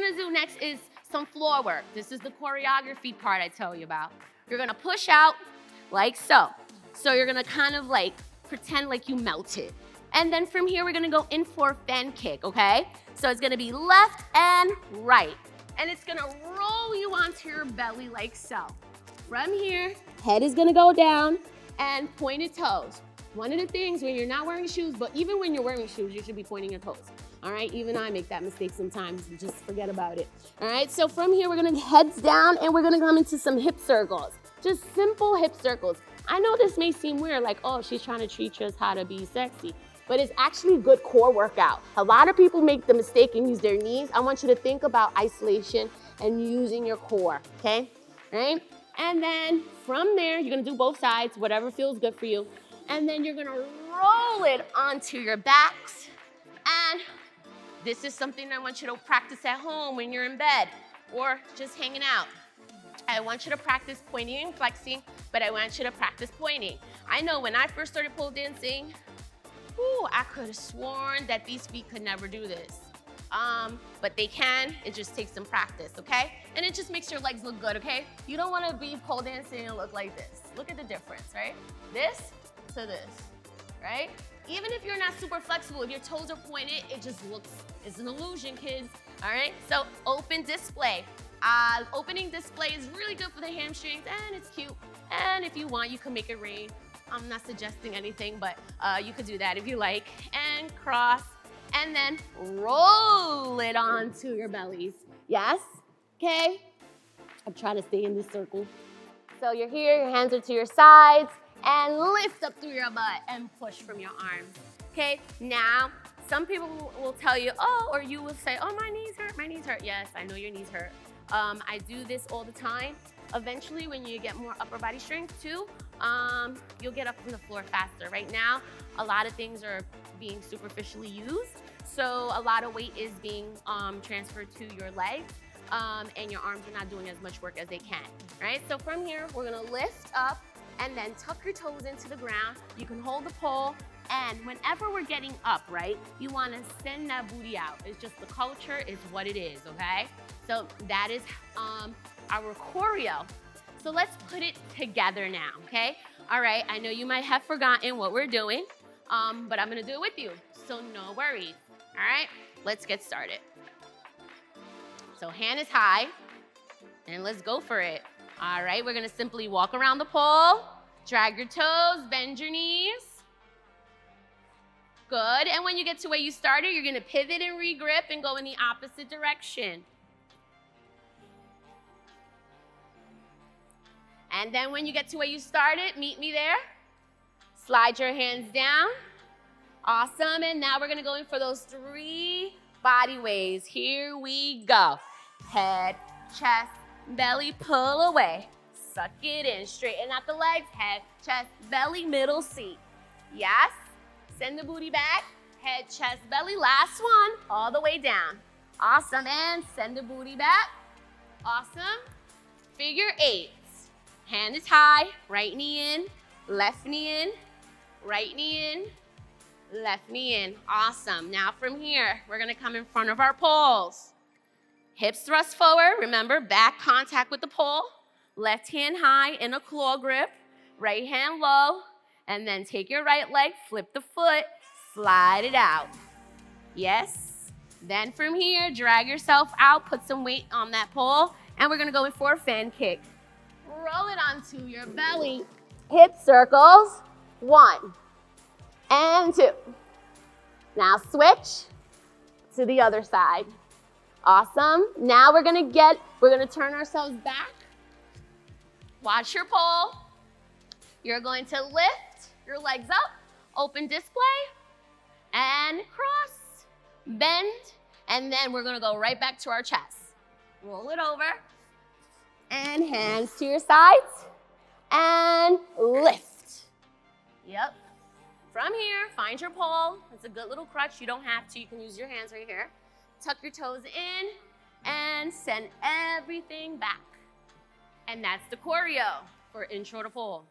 gonna do next is some floor work. This is the choreography part I tell you about. You're gonna push out like so. So you're gonna kind of like pretend like you melted. And then from here, we're gonna go in for a fan kick, okay? So it's gonna be left and right. And it's gonna roll you onto your belly like so. From here, head is gonna go down and pointed toes. One of the things when you're not wearing shoes, but even when you're wearing shoes, you should be pointing your toes. All right, even I make that mistake sometimes, just forget about it. All right, so from here, we're gonna heads down and we're gonna come into some hip circles. Just simple hip circles. I know this may seem weird, like, oh, she's trying to teach us how to be sexy, but it's actually a good core workout. A lot of people make the mistake and use their knees. I want you to think about isolation and using your core, okay? All right, and then from there, you're gonna do both sides, whatever feels good for you. And then you're gonna roll it onto your backs. And this is something I want you to practice at home when you're in bed or just hanging out. I want you to practice pointing and flexing, but I want you to practice pointing. I know when I first started pole dancing, I could have sworn that these feet could never do this. But they can, it just takes some practice, okay? And it just makes your legs look good, okay? You don't wanna be pole dancing and look like this. Look at the difference, right? This to this, right? Even if you're not super flexible, if your toes are pointed, it just looks, it's an illusion, kids, all right? So open display. Opening display is really good for the hamstrings and it's cute. And if you want, you can make it rain. I'm not suggesting anything, but you could do that if you like. And cross, and then roll it onto your bellies. Yes, okay? I'm trying to stay in this circle. So you're here, your hands are to your sides, and lift up through your butt and push from your arms, okay? Now, some people will tell you, oh, or you will say, oh, my knees hurt, my knees hurt. Yes, I know your knees hurt. I do this all the time. Eventually, when you get more upper body strength too, you'll get up from the floor faster. Right now, a lot of things are being superficially used. So a lot of weight is being transferred to your legs and your arms are not doing as much work as they can, right? So from here, we're gonna lift up and then tuck your toes into the ground. You can hold the pole, and whenever we're getting up, right, you wanna send that booty out. It's just the culture is what it is, okay? So that is our choreo. So let's put it together now, okay? All right, I know you might have forgotten what we're doing, but I'm gonna do it with you, so no worries, all right? Let's get started. So hand is high, and let's go for it. All right, we're gonna simply walk around the pole, drag your toes, bend your knees. Good, and when you get to where you started, you're gonna pivot and re-grip and go in the opposite direction. And then when you get to where you started, meet me there. Slide your hands down. Awesome, and now we're gonna go in for those 3 body waves. Here we go. Head, chest, belly, pull away. Suck it in, straighten out the legs, head, chest, belly, middle seat. Yes, send the booty back, head, chest, belly, last one, all the way down. Awesome, and send the booty back. Awesome, figure 8. Hand is high, right knee in, left knee in, right knee in, left knee in. Awesome, now from here, we're gonna come in front of our poles. Hips thrust forward, remember, back contact with the pole. Left hand high in a claw grip, right hand low, and then take your right leg, flip the foot, slide it out. Yes. Then from here, drag yourself out, put some weight on that pole, and we're gonna go in for a fan kick. Roll it onto your belly. Hip circles, 1 and 2. Now switch to the other side. Awesome. Now we're gonna turn ourselves back. Watch your pole. You're going to lift your legs up, open display, and cross, bend, and then we're gonna go right back to our chest. Roll it over, and hands to your sides, and lift. Yep. From here, find your pole. It's a good little crutch. You don't have to. You can use your hands right here. Tuck your toes in, and send everything back. And that's the choreo for intro to pole.